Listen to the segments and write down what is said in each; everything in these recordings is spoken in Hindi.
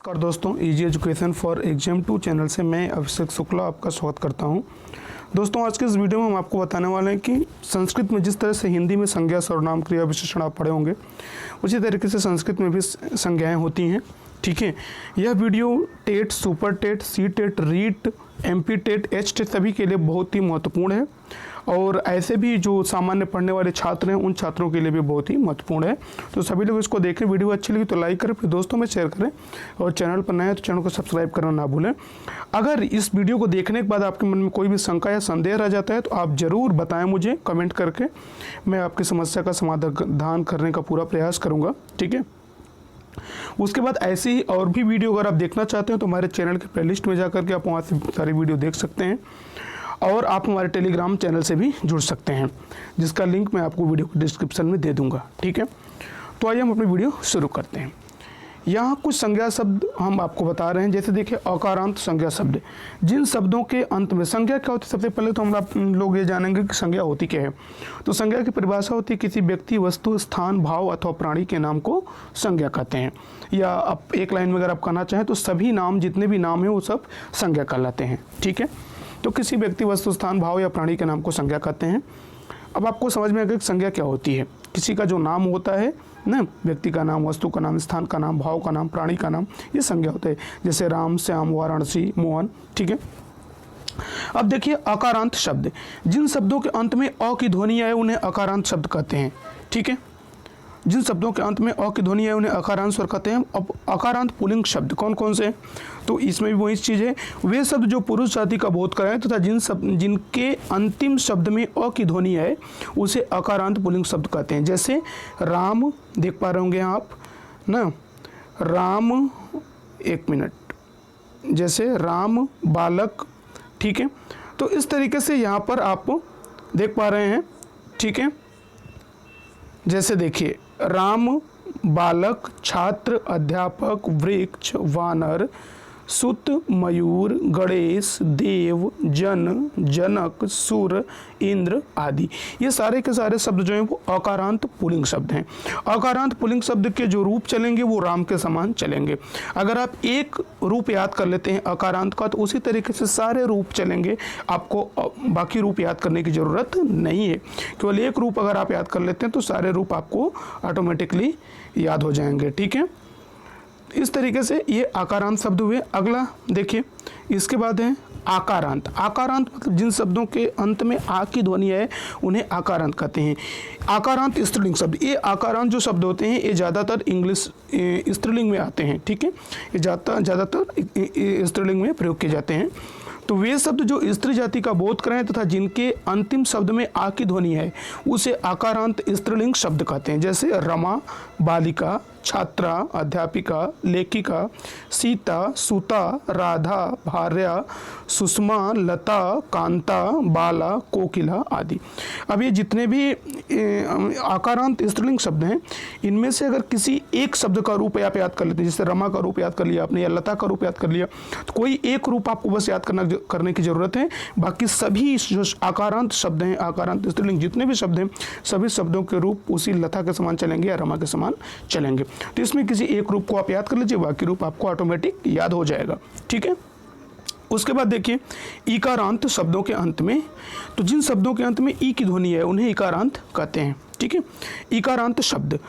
नमस्कार दोस्तों, easy education for exam 2 channel से मैं अभिषेक शुक्ला आपका स्वागत करता हूं। दोस्तों, आज के इस वीडियो में हम आपको बताने वाले हैं कि संस्कृत में जिस तरह से हिंदी में संज्ञा, सर्वनाम, क्रिया, विशेषण आप पढ़े होंगे, उसी तरीके से संस्कृत में भी संज्ञाएँ होती हैं। ठीक है, यह video TET, super TET, C TET, REET, MP TET, H TET सभी के लिए बहुत ही महत्वपूर्ण है और ऐसे भी जो सामान्य पढ़ने वाले छात्र हैं उन छात्रों के लिए भी बहुत ही महत्वपूर्ण है। तो सभी लोग इसको देखें, वीडियो अच्छी लगी तो लाइक करें, फिर दोस्तों में शेयर करें और चैनल पर नए हैं तो चैनल को सब्सक्राइब करना ना भूलें। अगर इस वीडियो को देखने के बाद आपके मन में कोई भी शंका या संदेह रह जाता है तो आप ज़रूर बताएं मुझे कमेंट करके, मैं आपकी समस्या का समाधान करने का पूरा प्रयास करूँगा। ठीक है, उसके बाद ऐसे ही और भी वीडियो अगर आप देखना चाहते हैं तो हमारे चैनल के प्लेलिस्ट में जाकर के आप वहाँ से सारी वीडियो देख सकते हैं और आप हमारे टेलीग्राम चैनल से भी जुड़ सकते हैं, जिसका लिंक मैं आपको वीडियो के डिस्क्रिप्शन में दे दूंगा। ठीक है, तो आइए हम अपनी वीडियो शुरू करते हैं। यहाँ कुछ संज्ञा शब्द हम आपको बता रहे हैं। जैसे देखिए, अकारांत संज्ञा शब्द, जिन शब्दों के अंत में संज्ञा क्या होती है, सबसे पहले तो हम लोग ये जानेंगे कि संज्ञा होती क्या है। तो संज्ञा की परिभाषा होती है किसी व्यक्ति, वस्तु, स्थान, भाव अथवा प्राणी के नाम को संज्ञा कहते हैं। या आप एक लाइन में अगर आप कहना चाहें तो सभी नाम, जितने भी नाम हैं वो सब संज्ञा कहलाते हैं। ठीक है, तो किसी व्यक्ति, वस्तु, स्थान, भाव या प्राणी के नाम को संज्ञा कहते हैं। अब आपको समझ में आएगा कि संज्ञा क्या होती है। किसी का जो नाम होता है ना, व्यक्ति का नाम, वस्तु का नाम, स्थान का नाम, भाव का नाम, प्राणी का नाम, ये संज्ञा होता है। जैसे राम, श्याम, वाराणसी, मोहन। ठीक है, अब देखिए अकारांत शब्द, जिन शब्दों के अंत में अ की ध्वनि आए उन्हें अकारांत शब्द कहते हैं। ठीक है, जिन शब्दों के अंत में अ की ध्वनि है उन्हें अकारांत स्वर कहते हैं। अब अकारांत पुल्लिंग शब्द कौन कौन से, तो इसमें भी वही चीज़ है, वे शब्द जो पुरुष जाति का बोध कराएं तथा जिनके अंतिम शब्द में अ की ध्वनि है उसे अकारांत पुल्लिंग शब्द कहते हैं। जैसे राम, देख पा रहे होंगे आप ना, राम, एक मिनट, जैसे राम, बालक। ठीक है, तो इस तरीके से यहाँ पर आप देख पा रहे हैं। ठीक है, जैसे देखिए, राम, बालक, छात्र, अध्यापक, वृक्ष, वानर, सुत, मयूर, गणेश, देव, जन, जनक, सुर, इंद्र आदि, ये सारे के सारे शब्द जो हैं वो अकारांत पुल्लिंग शब्द हैं। अकारांत पुल्लिंग शब्द के जो रूप चलेंगे वो राम के समान चलेंगे। अगर आप एक रूप याद कर लेते हैं अकारांत का तो उसी तरीके से सारे रूप चलेंगे, आपको बाकी रूप याद करने की ज़रूरत नहीं है। केवल एक रूप अगर आप याद कर लेते हैं तो सारे रूप आपको ऑटोमेटिकली याद हो जाएंगे। ठीक है, इस तरीके से ये आकारांत शब्द हुए। अगला देखिए, इसके बाद है आकारांत। आकारांत मतलब जिन शब्दों के अंत में आ की ध्वनि है उन्हें आकारांत कहते हैं। आकारांत स्त्रीलिंग शब्द, ये आकारांत जो शब्द होते हैं ये ज़्यादातर इंग्लिश स्त्रीलिंग में आते हैं। ठीक है, ये ज़्यादातर स्त्रीलिंग में प्रयोग किए जाते हैं। तो वे शब्द जो स्त्री जाति का बोध करें तथा जिनके अंतिम शब्द में आ की ध्वनि है उसे आकारांत स्त्रीलिंग शब्द कहते हैं। जैसे रमा, बालिका, छात्रा, अध्यापिका, लेखिका, सीता, सुता, राधा, भार्या, सुषमा, लता, कांता, बाला, कोकिला आदि। अब ये जितने भी आकारांत स्त्रीलिंग शब्द हैं इनमें से अगर किसी एक शब्द का रूप आप याद कर लेते हैं, जैसे रमा का रूप याद कर लिया आपने या लता का रूप याद कर लिया, तो कोई एक रूप आपको बस याद करने की ज़रूरत है। बाकी सभी जो आकारांत शब्द हैं, आकारांत स्त्रीलिंग जितने भी शब्द हैं, सभी शब्दों के रूप उसी लता के समान चलेंगे या रमा के समान चलेंगे। तो इसमें किसी एक रूप को आप याद कर लीजिए, बाकी रूप आपको ऑटोमेटिक याद हो जाएगा। ठीक है, उसके बाद देखिए इकारांत शब्दों के अंत में, तो जिन शब्दों के अंत में ई की ध्वनि है उन्हें इकारांत कहते हैं। ठीक है, इकारांत शब्द,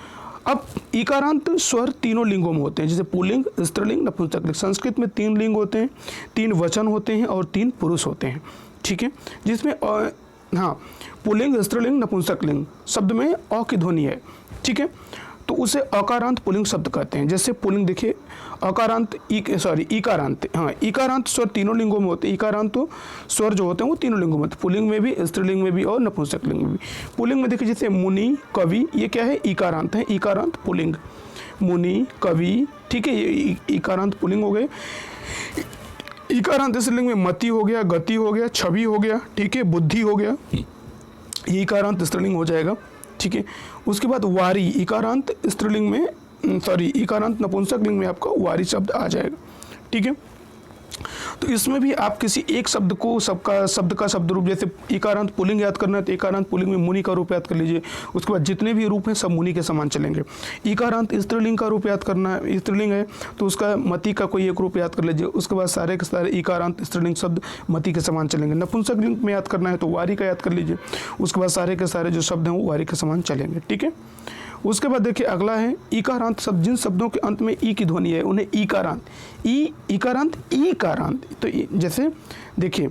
अब इकारांत स्वर तीनों लिंगों में होते हैं, जैसे पुल्लिंग, स्त्रीलिंग, नपुंसकलिंग। संस्कृत में 3 लिंग होते हैं, 3 वचन होते हैं और 3 पुरुष होते हैं। ठीक है, जिसमें हाँ, पुल्लिंग, स्त्रीलिंग, नपुंसकलिंग शब्द में अ की ध्वनि है। ठीक है, तो उसे अकारांत पुल्लिंग शब्द कहते हैं। जैसे पुल्लिंग देखिए, अकारांत इकारांत, हाँ, इकारांत स्वर तीनों लिंगों में होते हैं। इकारांत तो स्वर जो होते हैं वो तीनों लिंगों में होते हैं, पुल्लिंग में भी, स्त्रीलिंग में भी और नपुंसकलिंग में भी। पुल्लिंग में देखिए जैसे मुनि, कवि, ये क्या है, इकारांत है, इकारांत पुल्लिंग, मुनि, कवि। ठीक है, ये इकारांत पुल्लिंग हो गए। इकारांत स्त्रीलिंग में मति हो गया, गति हो गया, छवि हो गया। ठीक है, बुद्धि हो गया, ये इकारांत स्त्रीलिंग हो जाएगा। ठीक है, उसके बाद वारी, इकारांत स्त्रीलिंग में, इकारांत नपुंसकलिंग में आपका वारी शब्द आ जाएगा। ठीक है, तो इसमें भी आप किसी एक शब्द को शब्द का शब्द रूप, जैसे इकारांत पुल्लिंग याद करना है तो इकारांत पुल्लिंग में मुनि का रूप याद कर लीजिए। उसके बाद जितने भी रूप हैं सब मुनि के समान चलेंगे। इकारांत स्त्रीलिंग का रूप याद करना है, स्त्रीलिंग है तो उसका मति का कोई एक रूप याद कर लीजिए। उसके बाद सारे के सारे इकारांत स्त्रीलिंग शब्द मति के समान चलेंगे। नपुंसक लिंग में याद करना है तो वारी का याद कर लीजिए। उसके बाद सारे के सारे जो शब्द हैं वो वारी के समान चलेंगे, ठीक है। उसके बाद देखिए अगला है इकारांत शब्द। जिन शब्दों के अंत में ई की ध्वनि है उन्हें इकारांत, इकारांत ईकारांत। तो जैसे देखिए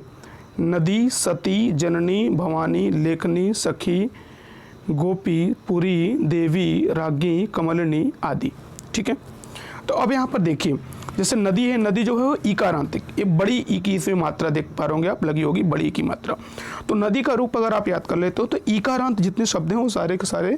नदी, सती, जननी, भवानी, लेखनी, सखी, गोपी, पुरी, देवी, रागी, कमलिनी आदि, ठीक है। तो अब यहाँ पर देखिए जैसे नदी है, नदी जो है वो इकारांत, ये बड़ी ई की इसमें मात्रा देख पा रहे होंगे आप, लगी होगी बड़ी ई की मात्रा। तो नदी का रूप अगर आप याद कर लेते हो तो इकारांत जितने शब्द हैं वो सारे के सारे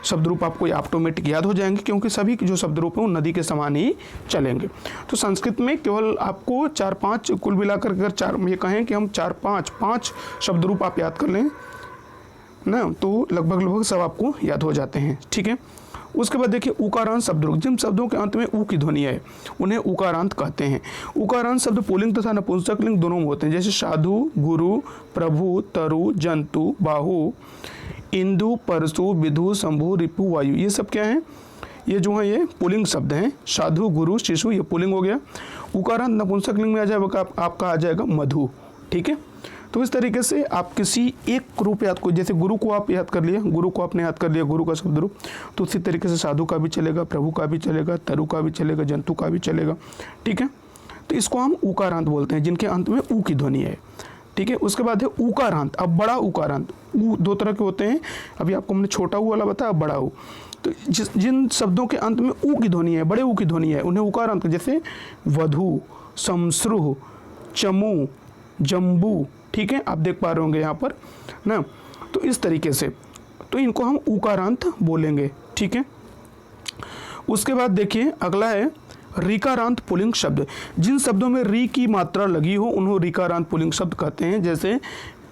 शब्द रूप आपको ऑटोमेटिक याद हो जाएंगे, क्योंकि सभी जो शब्द रूप हैं वो नदी के समान ही चलेंगे। तो संस्कृत में केवल आपको 4-5 कुल मिलाकर अगर चार ये कहें कि हम 4-5 शब्द रूप आप याद कर लें ना, तो लगभग सब आपको याद हो जाते हैं, ठीक है। उसके बाद देखिए उकारांत शब्द रूप। जिन शब्दों के अंत में ऊ की ध्वनि है उन्हें उकारांत कहते हैं। उकारांत शब्द पुल्लिंग तथा नपुंसक लिंग दोनों में होते हैं, जैसे साधु, गुरु, प्रभु, तरु, जंतु, बाहु, इंदु, परशु, विधु, शंभु, रिपु, वायु, ये सब क्या है, ये जो है ये पुल्लिंग शब्द हैं। साधु, गुरु, शिशु ये पुल्लिंग हो गया। उकारांत नपुंसक लिंग में आ जाएगा आपका आ जाएगा मधु, ठीक है। तो इस तरीके से आप किसी एक रूप याद को, जैसे गुरु को आप याद कर लिया, गुरु को आपने याद कर लिया गुरु का शब्द रूप, तो उसी तरीके से साधु का भी चलेगा, प्रभु का भी चलेगा, तरु का भी चलेगा, जंतु का भी चलेगा, ठीक है। तो इसको हम उकारांत बोलते हैं, जिनके अंत में ऊ की ध्वनि है, ठीक है। उसके बाद है उकारांत। अब बड़ा उकारांत, ऊ दो तरह के होते हैं, अभी आपको हमने छोटा ऊ वाला बताया, बड़ा ऊ। तो जिन शब्दों के अंत में ऊ की ध्वनि है, बड़े ऊ की ध्वनि है, उन्हें उकारांत, जैसे वधु, शमश्रु, चमू, जम्बू, ठीक है, आप देख पा रहे होंगे यहाँ पर ना। तो इस तरीके से तो इनको हम उकारांत बोलेंगे, ठीक है। उसके बाद देखिए अगला है ऋकारांत पुल्लिंग शब्द। जिन शब्दों में री की मात्रा लगी हो उन्हें ऋकारांत पुल्लिंग शब्द कहते हैं, जैसे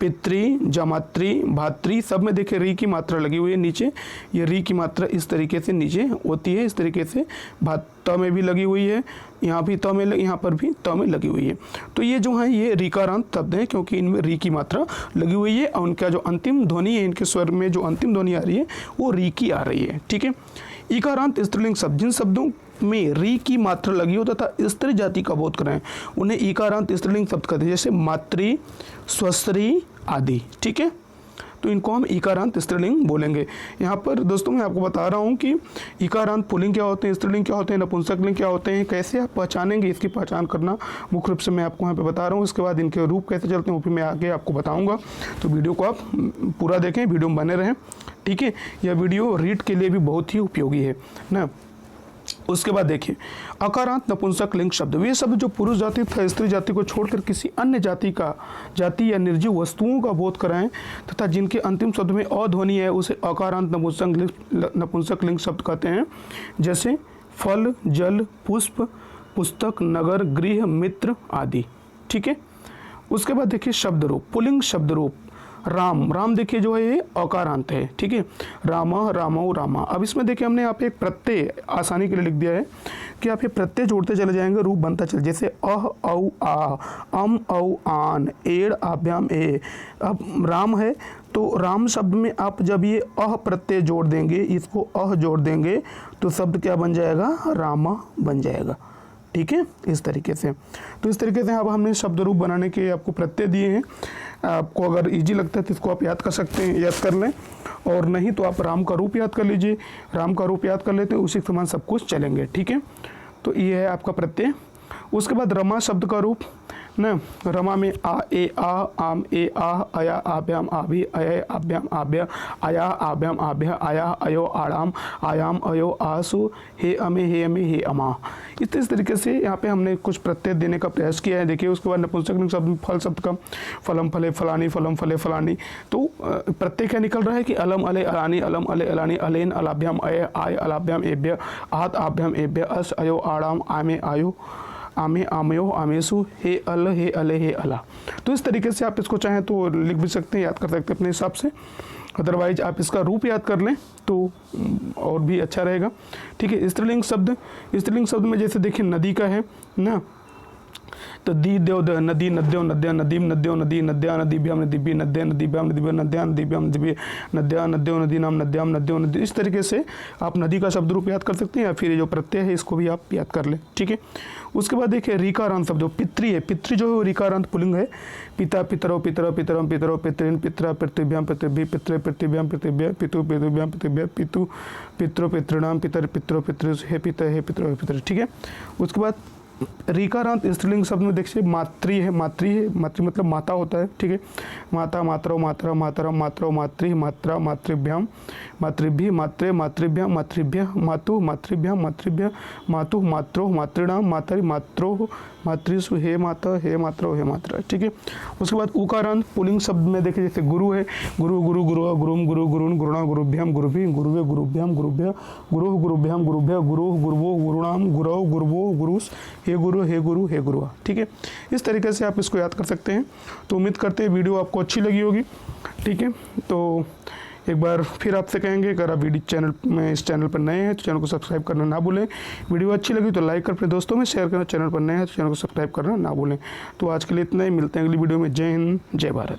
पितृ, जमात्री, भातृ, सब में देखिए री की मात्रा लगी हुई है नीचे। ये री की मात्रा इस तरीके से नीचे होती है, इस तरीके से त में भी लगी हुई है, यहाँ भी त में, यहाँ पर भी त में लगी हुई है। तो ये जो है ये ऋकारांत शब्द हैं, क्योंकि इनमें री की मात्रा लगी हुई है और उनका जो अंतिम ध्वनि है, इनके स्वर में जो अंतिम ध्वनि आ रही है वो री की आ रही है, ठीक है। इकारांत स्त्रीलिंग शब्द। जिन शब्दों में री की मात्रा लगी हो तथा स्त्री जाति का बोध कराएं उन्हें इकारांत स्त्रीलिंग शब्द कहते हैं, जैसे मातृ, स्वस्त्री आदि, ठीक है। तो इनको हम इकारांत स्त्रीलिंग बोलेंगे। यहाँ पर दोस्तों मैं आपको बता रहा हूँ कि इकारांत पुल्लिंग क्या होते हैं, स्त्रीलिंग क्या होते हैं, नपुंसक लिंग क्या होते हैं, कैसे आप पहचानेंगे, इसकी पहचान करना मुख्य रूप से मैं आपको यहाँ पे बता रहा हूँ। इसके बाद इनके रूप कैसे चलते हैं वो भी मैं आगे आपको बताऊँगा। तो वीडियो को आप पूरा देखें, वीडियो में बने रहें, ठीक है। यह वीडियो रीड के लिए भी बहुत ही उपयोगी है ना। उसके बाद देखिए अकारांत नपुंसक लिंग शब्द। वे शब्द जो पुरुष जाति तथा स्त्री जाति को छोड़कर किसी अन्य जाति या निर्जीव वस्तुओं का बोध कराएं तथा जिनके अंतिम शब्द में अध्वनि है उसे अकारांत नपुंसक लिंग शब्द कहते हैं, जैसे फल, जल, पुष्प, पुस्तक, नगर, गृह, मित्र आदि, ठीक है। उसके बाद देखिए शब्द रूप, पुल्लिंग शब्द रूप। राम, राम देखिए जो है ये अकारांत है, ठीक है। रामा, रामो, रामा। अब इसमें देखिए हमने यहाँ पे एक प्रत्यय आसानी के लिए लिख दिया है कि आप ये प्रत्यय जोड़ते चले जाएंगे, रूप बनता चले, जैसे अह, औ, आ, अम, औ, आन, एड़, आभ्याम, ए। अब राम है तो राम शब्द में आप जब ये अह प्रत्यय जोड़ देंगे, इसको अह जोड़ देंगे तो शब्द क्या बन जाएगा, रामा बन जाएगा, ठीक है, इस तरीके से। तो इस तरीके से अब हमने शब्द रूप बनाने के आपको प्रत्यय दिए हैं। आपको अगर इजी लगता है तो इसको आप याद कर सकते हैं, याद कर लें, और नहीं तो आप राम का रूप याद कर लीजिए। राम का रूप याद कर लेते हैं, उसी के समान सब कुछ चलेंगे, ठीक है। तो ये है आपका प्रत्यय। उसके बाद रमा शब्द का रूप ना, रमा में आ, ए, आ, आम, ए, आ, अया, आभ्याम, आभि, अय, आभ्याम, आभ्य, आया, आभ्याम, आभ्य, आया, अयो, आड़ाम, आयाम, अयो, आसु, हे अमे, हे अमा। इस तरीके से यहाँ पे हमने कुछ प्रत्यय देने का प्रयास किया है। देखिए उसके बाद नपुंसक लिंग शब्द, फल शब्द का फलम फले फलानी, फलम फले फलानी। तो प्रत्यय क्या निकल रहा है कि अलम अले अलानी, अलम अले अलानी, अलेन अलाभ्याम, अय, आय अलाभ्याम, एभ्य, आहत आभ्याम, एभ्य, अस, अयो, आड़ाम, आमे, आयो, आमे, आमयो, आमेसु, हे अल, हे अले, हे अला। तो इस तरीके से आप इसको चाहें तो लिख भी सकते हैं, याद कर सकते हैं अपने हिसाब से। अदरवाइज आप इसका रूप याद कर लें तो और भी अच्छा रहेगा, ठीक है। स्त्रीलिंग शब्द, स्त्रीलिंग शब्द में जैसे देखिए नदी का है ना, तो दी देव द नदी नद्यो नद्या नदीम नद्यो नदी नद्या नदीभ्याम नदीभि नद्या नदीभ्याम नदीभ्य नद्या नदीभ्याम नदीभि नद्या नद्यो नदी नाम नद्याम नद्यो नदी। इस तरीके से आप नदी का शब्द रूप याद कर सकते हैं, या फिर ये जो प्रत्यय है इसको भी आप याद कर लें। ठीक है, उसके बाद देखिए ऋकारांत शब्द जो पितृ है, पितृ जो है वो ऋकारांत पुल्लिंग है। पिता पितरो पितरो पितरम पितरो पितृन पितरा पृथ्व्याम पृथ्वी पितृ पृथ्व्याम पृथ्व्या पितु पृथ्व्याम पृथ्व्या पितु पितरो पितृणाम पितर पितरो पितृ हे पिता हे पितरो हे पितृ। ठीक है, उसके बाद ऋकारांत स्त्रीलिंग शब्द में देखिए मातृ है, मातृ है, मातृ मतलब माता होता है। ठीक है, माता मातरो मातरा मातरम मातरो मातृ मात्रा मातृभ्याम मातृभ्य मात्रे मातृभ्याम मातृभ्य मातु मातृभ्याम मातृभ्य मातु मात्रो मातृणाम मातरि मात्रो मातृसु हे माता हे मात्रो हे मात्रा। ठीक है, उसके बाद उकारांत पुल्लिंग शब्द में देखिए जैसे गुरु है, गुरु गुरु गुरु गुरुम गुरु गुरुन गुरुणा गुरुभ्याम गुरुभि गुरुवे गुरुभ्याम गुरुभ्य गुरु गुरुभ्याम गुरुभ्य गुरु गुरुवो गुरुणाम गुरव गुरुवो गुरुस हे गुरु हे गुरु हे गुरुआ। ठीक है, इस तरीके से आप इसको याद कर सकते हैं। तो उम्मीद करते हैं वीडियो आपको अच्छी लगी होगी। ठीक है, तो एक बार फिर आपसे कहेंगे अगर आप इस चैनल पर नए हैं तो चैनल को सब्सक्राइब करना ना भूलें। वीडियो अच्छी लगी तो लाइक कर अपने दोस्तों में शेयर करना, चैनल पर नए हैं तो चैनल को सब्सक्राइब करना ना भूलें। तो आज के लिए इतना ही, मिलते हैं अगली वीडियो में। जय हिंद जय भारत।